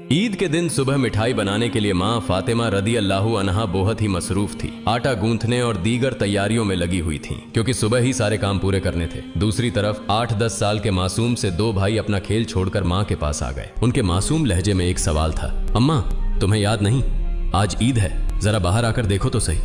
ईद के दिन सुबह मिठाई बनाने के लिए माँ फातिमा रदी अल्लाह अन्हा बहुत ही मसरूफ थी। आटा गूंथने और दीगर तैयारियों में लगी हुई थी क्योंकि सुबह ही सारे काम पूरे करने थे। दूसरी तरफ 8-10 साल के मासूम से दो भाई अपना खेल छोड़कर माँ के पास आ गए। उनके मासूम लहजे में एक सवाल था, अम्मा तुम्हें याद नहीं, आज ईद है, जरा बाहर आकर देखो तो सही।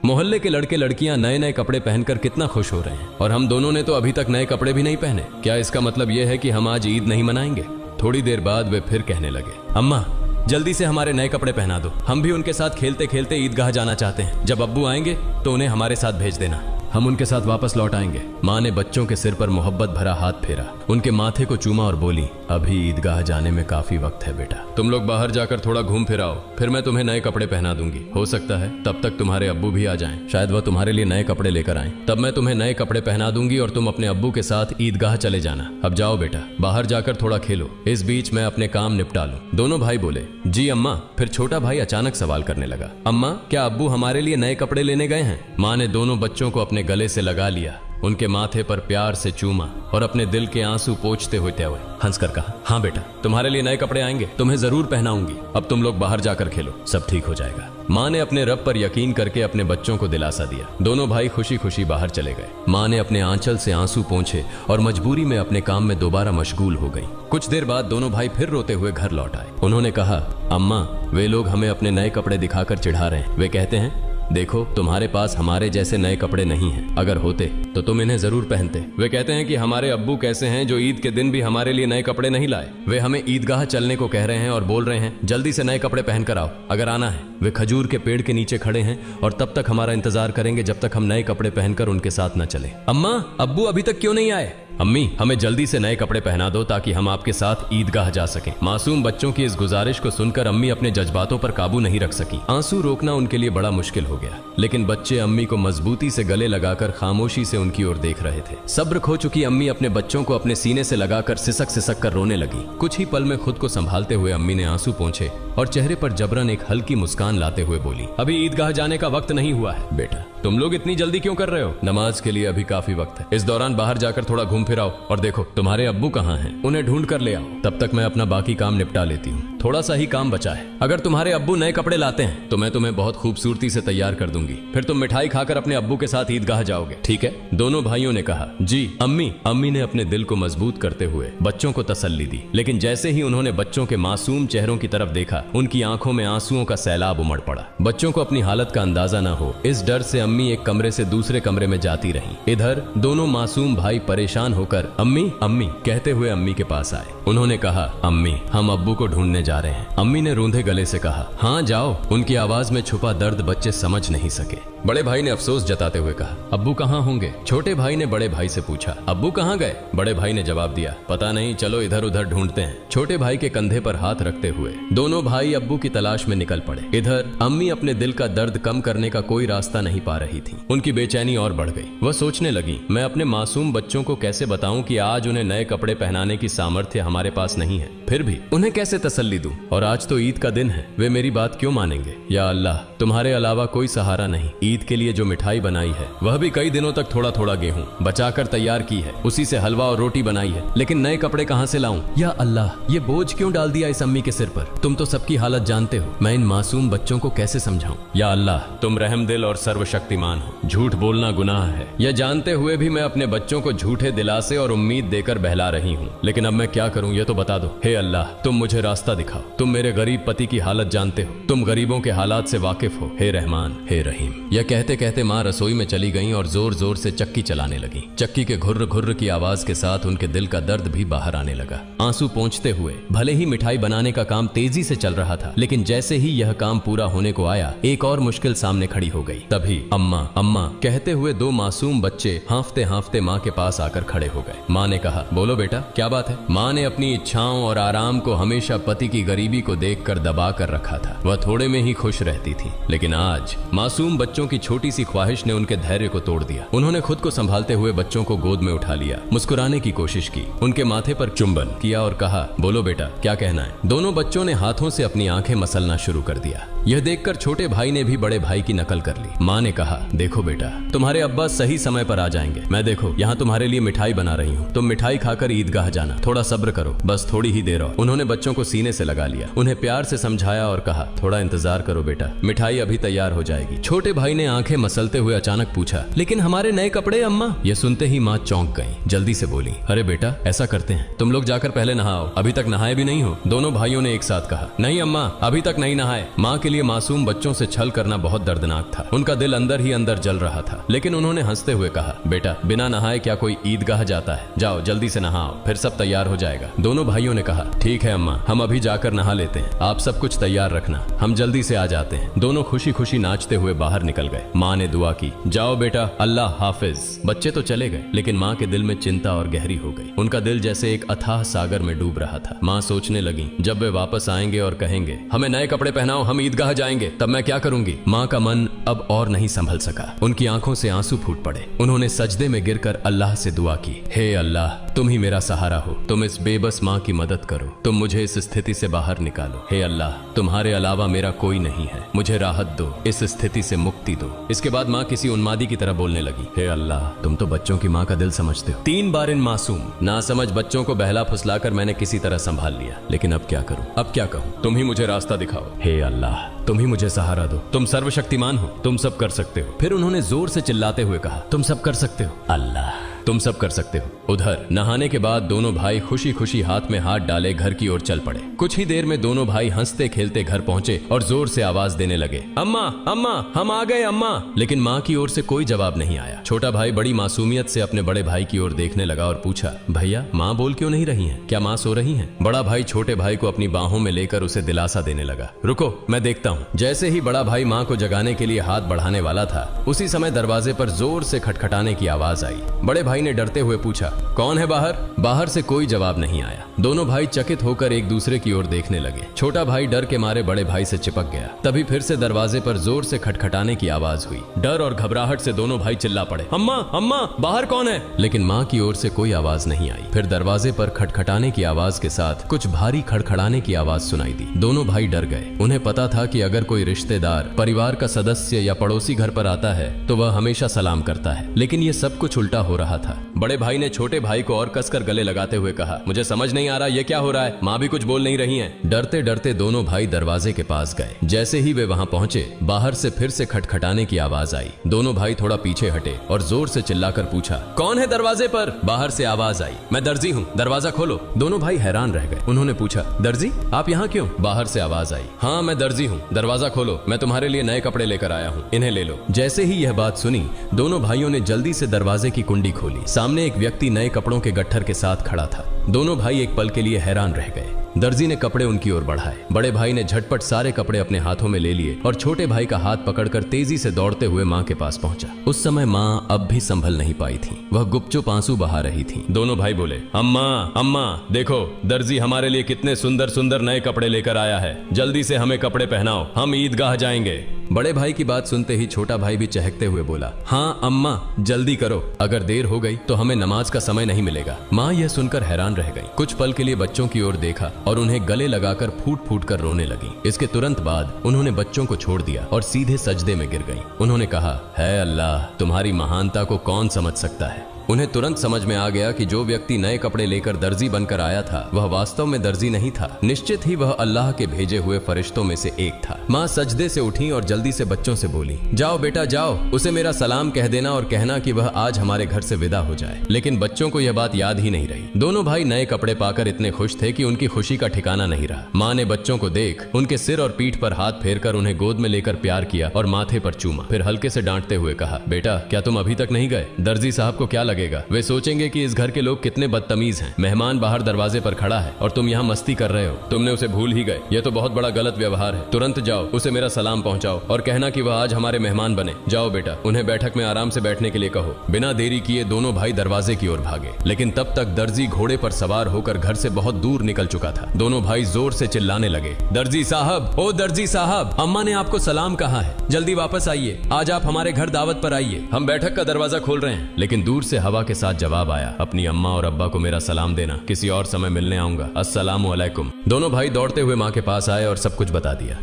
मोहल्ले के लड़के लड़कियां नए नए कपड़े पहनकर कितना खुश हो रहे हैं और हम दोनों ने तो अभी तक नए कपड़े भी नहीं पहने। क्या इसका मतलब यह है कि हम आज ईद नहीं मनाएंगे? थोड़ी देर बाद वे फिर कहने लगे, अम्मा जल्दी से हमारे नए कपड़े पहना दो, हम भी उनके साथ खेलते खेलते ईदगाह जाना चाहते हैं। जब अब्बू आएंगे तो उन्हें हमारे साथ भेज देना, हम उनके साथ वापस लौट आएंगे। माँ ने बच्चों के सिर पर मोहब्बत भरा हाथ फेरा, उनके माथे को चूमा और बोली, अभी ईदगाह जाने में काफी वक्त है बेटा, तुम लोग बाहर जाकर थोड़ा घूम फिर आओ, फिर मैं तुम्हें नए कपड़े पहना दूंगी। हो सकता है तब तक तुम्हारे अब्बू भी आ जाएं, शायद वह तुम्हारे लिए नए कपड़े लेकर आएं, तब मैं तुम्हें नए कपड़े पहना दूंगी और तुम अपने अब्बू के साथ ईदगाह चले जाना। अब जाओ बेटा, बाहर जाकर थोड़ा खेलो, इस बीच मैं अपने काम निपटा लूं। दोनों भाई बोले, जी अम्मा। फिर छोटा भाई अचानक सवाल करने लगा, अम्मा क्या अब्बू हमारे लिए नए कपड़े लेने गए हैं? माँ ने दोनों बच्चों को अपने गले से लगा लिया, उनके माथे पर प्यार से चूमा और अपने दिल के आंसू पोंछते हुए हंसकर कहा, हाँ बेटा तुम्हारे लिए नए कपड़े आएंगे, तुम्हें जरूर पहनाऊंगी, अब तुम लोग बाहर जाकर खेलो, सब ठीक हो जाएगा। माँ ने अपने रब पर यकीन करके अपने बच्चों को दिलासा दिया। दोनों भाई खुशी खुशी बाहर चले गए। माँ ने अपने आंचल से आंसू पोंछे और मजबूरी में अपने काम में दोबारा मशगूल हो गई। कुछ देर बाद दोनों भाई फिर रोते हुए घर लौट आए। उन्होंने कहा, अम्मा वे लोग हमें अपने नए कपड़े दिखाकर चिढ़ा रहे हैं। वे कहते हैं, देखो तुम्हारे पास हमारे जैसे नए कपड़े नहीं हैं, अगर होते तो तुम इन्हें जरूर पहनते। वे कहते हैं कि हमारे अब्बू कैसे हैं जो ईद के दिन भी हमारे लिए नए कपड़े नहीं लाए। वे हमें ईदगाह चलने को कह रहे हैं और बोल रहे हैं जल्दी से नए कपड़े पहनकर आओ, अगर आना है। वे खजूर के पेड़ के नीचे खड़े हैं और तब तक हमारा इंतजार करेंगे जब तक हम नए कपड़े पहनकर उनके साथ न चले। अम्मा अब्बू अभी तक क्यों नहीं आए? अम्मी हमें जल्दी से नए कपड़े पहना दो ताकि हम आपके साथ ईदगाह जा सकें। मासूम बच्चों की इस गुजारिश को सुनकर अम्मी अपने जज्बातों पर काबू नहीं रख सकी। आंसू रोकना उनके लिए बड़ा मुश्किल हो गया, लेकिन बच्चे अम्मी को मजबूती से गले लगाकर खामोशी से उनकी ओर देख रहे थे। सब्र खो चुकी अम्मी अपने बच्चों को अपने सीने से लगाकर सिसक सिसक कर रोने लगी। कुछ ही पल में खुद को संभालते हुए अम्मी ने आंसू पोंछे और चेहरे पर जबरन एक हल्की मुस्कान लाते हुए बोली, अभी ईदगाह जाने का वक्त नहीं हुआ है। बेटा तुम लोग इतनी जल्दी क्यों कर रहे हो? नमाज के लिए अभी काफी वक्त है। इस दौरान बाहर जाकर थोड़ा घूम फिर आओ और देखो तुम्हारे अब्बू कहाँ हैं, उन्हें ढूंढ कर ले आओ। तब तक मैं अपना बाकी काम निपटा लेती हूँ, थोड़ा सा ही काम बचा है। अगर तुम्हारे अब्बू नए कपड़े लाते हैं तो मैं तुम्हें बहुत खूबसूरती से तैयार कर दूंगी, फिर तुम मिठाई खाकर अपने अब्बू के साथ ईदगाह जाओगे, ठीक है? दोनों भाइयों ने कहा, जी अम्मी। अम्मी ने अपने दिल को मजबूत करते हुए बच्चों को तसल्ली दी, लेकिन जैसे ही उन्होंने बच्चों के मासूम चेहरों की तरफ देखा, उनकी आंखों में आंसुओं का सैलाब उमड़ पड़ा। बच्चों को अपनी हालत का अंदाजा न हो, इस डर से अम्मी एक कमरे से दूसरे कमरे में जाती रहीं। इधर दोनों मासूम भाई परेशान होकर अम्मी अम्मी कहते हुए अम्मी के पास आए। उन्होंने कहा, अम्मी हम अब्बू को ढूंढने जा रहे हैं। अम्मी ने रूंधे गले से कहा, हाँ जाओ। उनकी आवाज में छुपा दर्द बच्चे समझ नहीं सके। बड़े भाई ने अफसोस जताते हुए कहा, अब्बू कहाँ होंगे? छोटे भाई ने बड़े भाई से पूछा, अब्बू कहाँ गए? बड़े भाई ने जवाब दिया, पता नहीं, चलो इधर उधर ढूंढते हैं। छोटे भाई के कंधे पर हाथ रखते हुए दोनों भाई अब्बू की तलाश में निकल पड़े। इधर अम्मी अपने दिल का दर्द कम करने का कोई रास्ता नहीं पा रही थी। उनकी बेचैनी और बढ़ गई। वह सोचने लगी, मैं अपने मासूम बच्चों को कैसे बताऊं कि आज उन्हें नए कपड़े पहनाने की सामर्थ्य हमारे पास नहीं है, फिर भी उन्हें कैसे तसल्ली दूं? और आज तो ईद का दिन है, वे मेरी बात क्यों मानेंगे? या अल्लाह तुम्हारे अलावा कोई सहारा नहीं। ईद के लिए जो मिठाई बनाई है वह भी कई दिनों तक थोड़ा थोड़ा गेहूं बचाकर तैयार की है, उसी से हलवा और रोटी बनाई है, लेकिन नए कपड़े कहां से लाऊं? या अल्लाह ये बोझ क्यों डाल दिया इस अम्मी के सिर पर? तुम तो सबकी हालत जानते हो, मैं इन मासूम बच्चों को कैसे समझाऊं? या अल्लाह तुम रहम दिल और सर्वशक्तिमान हो, झूठ बोलना गुनाह है, यह जानते हुए भी मैं अपने बच्चों को झूठे दिलासे और उम्मीद देकर बहला रही हूँ, लेकिन अब मैं क्या करूँ ये तो बता दो। हे अल्लाह तुम मुझे रास्ता दिखाओ, तुम मेरे गरीब पति की हालत जानते हो, तुम गरीबों के हालात से वाकिफ हो, हे रहमान हे रहीम। यह कहते कहते माँ रसोई में चली गईं और जोर जोर से चक्की चलाने लगी। चक्की के घुर्र घुर्र की आवाज के साथ उनके दिल का दर्द भी बाहर आने लगा। आंसू पोंछते हुए भले ही मिठाई बनाने का काम तेजी से चल रहा था, लेकिन जैसे ही यह काम पूरा होने को आया, एक और मुश्किल सामने खड़ी हो गई। तभी अम्मा अम्मा कहते हुए दो मासूम बच्चे हांफते हांफते माँ के पास आकर खड़े हो गए। माँ ने कहा, बोलो बेटा क्या बात है? माँ ने अपनी इच्छाओं और आराम को हमेशा पति की गरीबी को देखकर दबा कर रखा था। वह थोड़े में ही खुश रहती थी, लेकिन आज मासूम बच्चों की की छोटी सी ख्वाहिश ने उनके धैर्य को तोड़ दिया। उन्होंने खुद को संभालते हुए बच्चों को गोद में उठा लिया, मुस्कुराने की कोशिश की, उनके माथे पर चुंबन किया और कहा, बोलो बेटा क्या कहना है। दोनों बच्चों ने हाथों से अपनी आंखें मसलना शुरू कर दिया। यह देखकर छोटे भाई ने भी बड़े भाई की नकल कर ली। माँ ने कहा, देखो बेटा, तुम्हारे अब्बा सही समय पर आ जाएंगे। मैं देखो यहाँ तुम्हारे लिए मिठाई बना रही हूँ, तुम मिठाई खाकर ईदगाह जाना, थोड़ा सब्र करो, बस थोड़ी ही देर और। उन्होंने बच्चों को सीने से लगा लिया, उन्हें प्यार से समझाया और कहा, थोड़ा इंतजार करो बेटा, मिठाई अभी तैयार हो जाएगी। छोटे भाई ने आंखें मसलते हुए अचानक पूछा, लेकिन हमारे नए कपड़े अम्मा। यह सुनते ही माँ चौंक गई, जल्दी से बोली, अरे बेटा ऐसा करते हैं, तुम लोग जाकर पहले नहाओ, अभी तक नहाए भी नहीं हो। दोनों भाइयों ने एक साथ कहा, नहीं अम्मा अभी तक नहीं नहाए। माँ के लिए मासूम बच्चों से छल करना बहुत दर्दनाक था। उनका दिल अंदर ही अंदर जल रहा था, लेकिन उन्होंने हंसते हुए कहा, बेटा बिना नहाए क्या कोई ईदगाह जाता है, जाओ जल्दी से नहाओ, फिर सब तैयार हो जाएगा। दोनों भाइयों ने कहा, ठीक है अम्मा, हम अभी जाकर नहा लेते हैं, आप सब कुछ तैयार रखना, हम जल्दी से आ जाते हैं। दोनों खुशी खुशी नाचते हुए बाहर निकल गए। माँ ने दुआ की, जाओ बेटा, अल्लाह हाफिज। बच्चे तो चले गए, लेकिन माँ के दिल में चिंता और गहरी हो गई। उनका दिल जैसे एक अथाह सागर में डूब रहा था। माँ सोचने लगी, जब वे वापस आएंगे और कहेंगे, हमें नए कपड़े पहनाओ, हम ईदगाह जाएंगे, तब मैं क्या करूंगी। माँ का मन अब और नहीं संभल सका, उनकी आंखों से आंसू फूट पड़े। उन्होंने सजदे में गिरकर अल्लाह से दुआ की, हे अल्लाह, तुम ही मेरा सहारा हो, तुम इस बेबस माँ की मदद करो, तुम मुझे इस स्थिति से बाहर निकालो। हे अल्लाह, तुम्हारे अलावा मेरा कोई नहीं है, मुझे राहत दो, इस स्थिति से मुक्ति दो। इसके बाद माँ किसी उन्मादी की तरह बोलने लगी, हे अल्लाह, तुम तो बच्चों की माँ का दिल समझते हो। 3 बार इन मासूम नासमझ बच्चों को बहला फुसलाकर मैंने किसी तरह संभाल लिया, लेकिन अब क्या करूं, अब क्या कहूं। तुम ही मुझे रास्ता दिखाओ, हे अल्लाह, तुम ही मुझे सहारा दो, तुम सर्वशक्तिमान हो, तुम सब कर सकते हो। फिर उन्होंने जोर से चिल्लाते हुए कहा, तुम सब कर सकते हो अल्लाह, तुम सब कर सकते हो। उधर नहाने के बाद दोनों भाई खुशी खुशी हाथ में हाथ डाले घर की ओर चल पड़े। कुछ ही देर में दोनों भाई हंसते खेलते घर पहुंचे और जोर से आवाज देने लगे, अम्मा अम्मा हम आ गए अम्मा। लेकिन माँ की ओर से कोई जवाब नहीं आया। छोटा भाई बड़ी मासूमियत से अपने बड़े भाई की ओर देखने लगा और पूछा, भैया माँ बोल क्यों नहीं रही हैं, क्या माँ सो रही हैं? बड़ा भाई छोटे भाई को अपनी बाहों में लेकर उसे दिलासा देने लगा, रुको मैं देखता हूँ। जैसे ही बड़ा भाई माँ को जगाने के लिए हाथ बढ़ाने वाला था, उसी समय दरवाजे पर जोर से खटखटाने की आवाज आई। बड़े भाई ने डरते हुए पूछा, कौन है बाहर? बाहर से कोई जवाब नहीं आया। दोनों भाई चकित होकर एक दूसरे की ओर देखने लगे। छोटा भाई डर के मारे बड़े भाई से चिपक गया। तभी फिर से दरवाजे पर जोर से खटखटाने की आवाज हुई। डर और घबराहट से दोनों भाई चिल्ला पड़े, अम्मा अम्मा बाहर कौन है? लेकिन माँ की ओर से कोई आवाज नहीं आई। फिर दरवाजे पर खटखटाने की आवाज के साथ कुछ भारी खड़खड़ाने की आवाज सुनाई दी। दोनों भाई डर गए। उन्हें पता था कि अगर कोई रिश्तेदार, परिवार का सदस्य या पड़ोसी घर पर आता है तो वह हमेशा सलाम करता है, लेकिन ये सब कुछ उल्टा हो रहा था। बड़े भाई ने छोटे भाई को और कसकर गले लगाते हुए कहा, मुझे समझ नहीं आ रहा ये क्या हो रहा है, माँ भी कुछ बोल नहीं रही हैं। डरते डरते दोनों भाई दरवाजे के पास गए। जैसे ही वे वहां पहुंचे, बाहर से फिर से खटखटाने की आवाज आई। दोनों भाई थोड़ा पीछे हटे और जोर से चिल्लाकर पूछा, कौन है दरवाजे पर? बाहर से आवाज आई, मैं दर्जी हूँ, दरवाजा खोलो। दोनों भाई हैरान रह गए। उन्होंने पूछा, दर्जी आप यहाँ क्यों? बाहर से आवाज आई, हाँ मैं दर्जी हूँ, दरवाजा खोलो, मैं तुम्हारे लिए नए कपड़े लेकर आया हूँ, इन्हें ले लो। जैसे ही यह बात सुनी, दोनों भाइयों ने जल्दी से दरवाजे की कुंडी खोली। सामने एक व्यक्ति नए कपड़ों के गट्ठर के साथ खड़ा था। दोनों भाई एक पल के लिए हैरान रह गए। दर्जी ने कपड़े उनकी ओर बढ़ाए। बड़े भाई ने झटपट सारे कपड़े अपने हाथों में ले लिए और छोटे भाई का हाथ पकड़कर तेजी से दौड़ते हुए माँ के पास पहुंचा। उस समय माँ अब भी संभल नहीं पाई थी, वह गुपचुप आंसू बहा रही थी। दोनों भाई बोले, अम्मा अम्मा देखो, दर्जी हमारे लिए कितने सुंदर सुंदर नए कपड़े लेकर आया है, जल्दी से हमें कपड़े पहनाओ, हम ईदगाह जाएंगे। बड़े भाई की बात सुनते ही छोटा भाई भी चहकते हुए बोला, हाँ अम्मा जल्दी करो, अगर देर हो गई तो हमें नमाज का समय नहीं मिलेगा। माँ यह सुनकर हैरान रह गई। कुछ पल के लिए बच्चों की ओर देखा और उन्हें गले लगाकर फूट फूट कर रोने लगी। इसके तुरंत बाद उन्होंने बच्चों को छोड़ दिया और सीधे सजदे में गिर गई। उन्होंने कहा, है अल्लाह, तुम्हारी महानता को कौन समझ सकता है। उन्हें तुरंत समझ में आ गया कि जो व्यक्ति नए कपड़े लेकर दर्जी बनकर आया था वह वास्तव में दर्जी नहीं था, निश्चित ही वह अल्लाह के भेजे हुए फरिश्तों में से एक था। माँ सजदे से उठी और जल्दी से बच्चों से बोली, जाओ बेटा जाओ, उसे मेरा सलाम कह देना और कहना कि वह आज हमारे घर से विदा हो जाए। लेकिन बच्चों को यह बात याद ही नहीं रही। दोनों भाई नए कपड़े पाकर इतने खुश थे कि उनकी खुशी का ठिकाना नहीं रहा। माँ ने बच्चों को देख उनके सिर और पीठ पर हाथ फेरकर उन्हें गोद में लेकर प्यार किया और माथे पर चूमा। फिर हल्के से डांटते हुए कहा, बेटा क्या तुम अभी तक नहीं गए? दर्जी साहब को क्या लगेगा। वे सोचेंगे कि इस घर के लोग कितने बदतमीज हैं। मेहमान बाहर दरवाजे पर खड़ा है और तुम यहाँ मस्ती कर रहे हो। तुमने उसे भूल ही गए। यह तो बहुत बड़ा गलत व्यवहार है। तुरंत जाओ, उसे मेरा सलाम पहुंचाओ और कहना कि वह आज हमारे मेहमान बने। जाओ बेटा, उन्हें बैठक में आराम से बैठने के लिए कहो। बिना देरी किए दोनों भाई दरवाजे की ओर भागे, लेकिन तब तक दर्जी घोड़े पर सवार होकर घर से बहुत दूर निकल चुका था। दोनों भाई जोर से चिल्लाने लगे, दर्जी साहब, ओ दर्जी साहब, अम्मा ने आपको सलाम कहा है, जल्दी वापस आइए। आज आप हमारे घर दावत पर आइए, हम बैठक का दरवाजा खोल रहे हैं। लेकिन दूर से हवा के साथ जवाब आया, अपनी अम्मा और अब्बा को मेरा सलाम देना, किसी और समय मिलने आऊंगा, अस्सलामु अलैकुम। दोनों भाई दौड़ते हुए माँ के पास आए और सब कुछ बता दिया।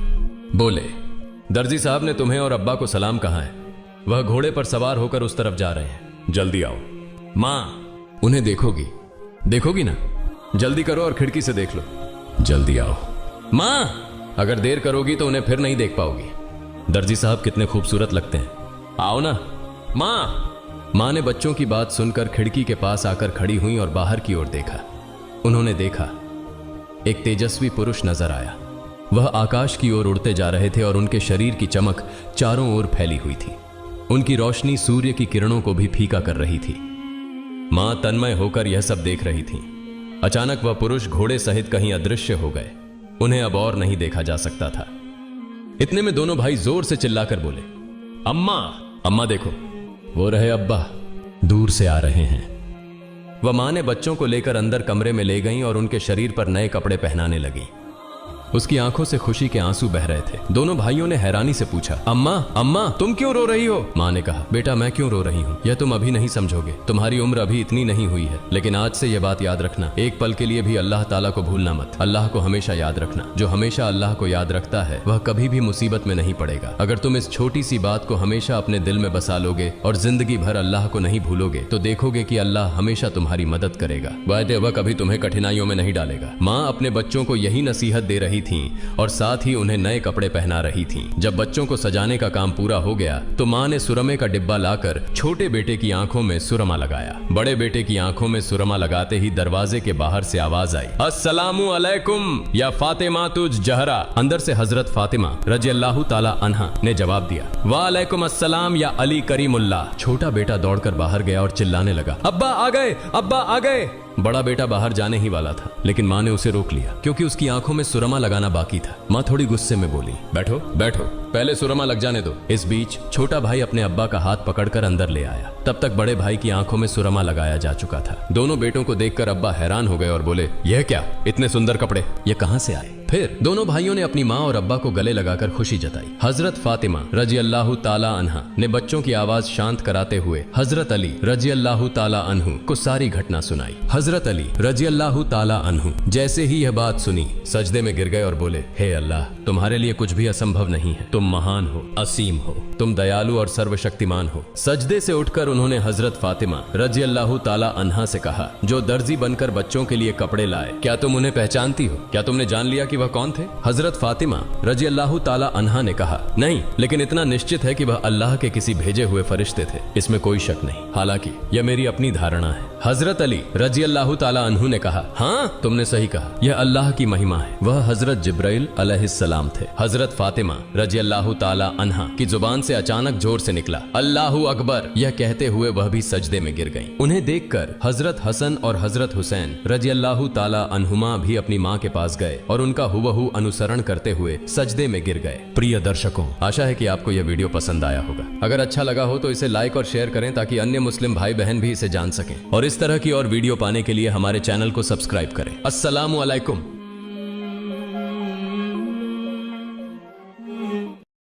बोले, दर्जी साहब ने तुम्हें और अब्बा को सलाम कहा है, वह घोड़े पर सवार होकर उस तरफ जा रहे हैं, जल्दी आओ। माँ, उन्हें देखोगी ना? जल्दी करो और खिड़की से देख लो। जल्दी आओ। माँ, अगर देर करोगी तो उन्हें फिर नहीं देख पाओगी। दर्जी साहब कितने खूबसूरत लगते हैं, आओ ना। माँ ने बच्चों की बात सुनकर खिड़की के पास आकर खड़ी हुई और बाहर की ओर देखा। उन्होंने देखा एक तेजस्वी पुरुष नजर आया। वह आकाश की ओर उड़ते जा रहे थे और उनके शरीर की चमक चारों ओर फैली हुई थी। उनकी रोशनी सूर्य की किरणों को भी फीका कर रही थी। मां तन्मय होकर यह सब देख रही थी। अचानक वह पुरुष घोड़े सहित कहीं अदृश्य हो गए। उन्हें अब और नहीं देखा जा सकता था। इतने में दोनों भाई जोर से चिल्लाकर बोले, अम्मा, अम्मा देखो, वो रहे अब्बा, दूर से आ रहे हैं। वह मां ने बच्चों को लेकर अंदर कमरे में ले गईं और उनके शरीर पर नए कपड़े पहनाने लगी। उसकी आंखों से खुशी के आंसू बह रहे थे। दोनों भाइयों ने हैरानी से पूछा, अम्मा, अम्मा, तुम क्यों रो रही हो? मां ने कहा, बेटा मैं क्यों रो रही हूँ, यह तुम अभी नहीं समझोगे। तुम्हारी उम्र अभी इतनी नहीं हुई है, लेकिन आज से यह बात याद रखना, एक पल के लिए भी अल्लाह ताला को भूलना मत। अल्लाह को हमेशा याद रखना। जो हमेशा अल्लाह को याद रखता है वह कभी भी मुसीबत में नहीं पड़ेगा। अगर तुम इस छोटी सी बात को हमेशा अपने दिल में बसा लोगे और जिंदगी भर अल्लाह को नहीं भूलोगे तो देखोगे कि अल्लाह हमेशा तुम्हारी मदद करेगा। वायदे वह कभी तुम्हें कठिनाइयों में नहीं डालेगा। माँ अपने बच्चों को यही नसीहत दे रही थी और साथ ही उन्हें नए कपड़े पहना रही थी। जब बच्चों को सजाने का काम पूरा हो गया तो मां ने सुरमे का डिब्बा लाकर छोटे बेटे की आंखों में सुरमा लगाया। बड़े बेटे की आंखों में सुरमा लगाते ही दरवाजे के बाहर से आवाज आई, अस्सलामु अलैकुम या फातिमा तुज जहरा। अंदर से हजरत फातिमा रजी अल्लाह ताला अन्हा ने जवाब दिया, वालेकुम अस्सलाम या अली करीमुल्लाह। छोटा बेटा दौड़कर बाहर गया और चिल्लाने लगा, अब्बा आ गए, अब्बा आ गए। बड़ा बेटा बाहर जाने ही वाला था, लेकिन मां ने उसे रोक लिया क्योंकि उसकी आंखों में सुरमा लगाना बाकी था। मां थोड़ी गुस्से में बोली, बैठो बैठो, पहले सुरमा लग जाने दो। इस बीच छोटा भाई अपने अब्बा का हाथ पकड़कर अंदर ले आया। तब तक बड़े भाई की आंखों में सुरमा लगाया जा चुका था। दोनों बेटों को देखकर अब्बा हैरान हो गए और बोले, यह क्या, इतने सुंदर कपड़े, ये कहां से आए? फिर दोनों भाइयों ने अपनी माँ और अब्बा को गले लगाकर खुशी जताई। हजरत फातिमा रजी अल्लाह ताला अन्हा ने बच्चों की आवाज शांत कराते हुए हजरत अली रजी अल्लाह ताला अन्हु को सारी घटना सुनाई। हजरत अली रजी अल्लाह ताला अन्हु जैसे ही यह बात सुनी सजदे में गिर गए और बोले, हे अल्लाह, तुम्हारे लिए कुछ भी असंभव नहीं है। तुम महान हो, असीम हो, तुम दयालु और सर्वशक्तिमान हो। सजदे से उठकर उन्होंने हजरत फातिमा रजी अल्लाह ताला अन्हा से कहा, जो दर्जी बनकर बच्चों के लिए कपड़े लाए, क्या तुम उन्हें पहचानती हो? क्या तुमने जान लिया कि वह कौन थे? हजरत फातिमा रजी अल्लाह ताला अन्हा ने कहा, नहीं, लेकिन इतना निश्चित है कि वह अल्लाह के किसी भेजे हुए फरिश्ते थे, इसमें कोई शक नहीं। हालांकि यह मेरी अपनी धारणा है। हजरत अली रजी अल्लाह ताला अन्हु ने कहा, हाँ, तुमने सही कहा, यह अल्लाह की महिमा है। वह हजरत जिब्राइल अलैहिस्सलाम थे। हजरत फातिमा रजी अल्लाह ताला अन्हा की जुबान से अचानक जोर से निकला, अल्लाहु अकबर। यह कहते हुए वह भी सजदे में गिर गईं। उन्हें देखकर हजरत हसन और हजरत हुसैन रजी अल्लाह ताला अन्हुमा भी अपनी माँ के पास गए और उनका हुबहू अनुसरण करते हुए सजदे में गिर गए। प्रिय दर्शकों, आशा है कि आपको यह वीडियो पसंद आया होगा। अगर अच्छा लगा हो तो इसे लाइक और शेयर करें ताकि अन्य मुस्लिम भाई बहन भी इसे जान सकें। और इस तरह की और वीडियो पाने के लिए हमारे चैनल को सब्सक्राइब करें। अस्सलामु अलैकुम।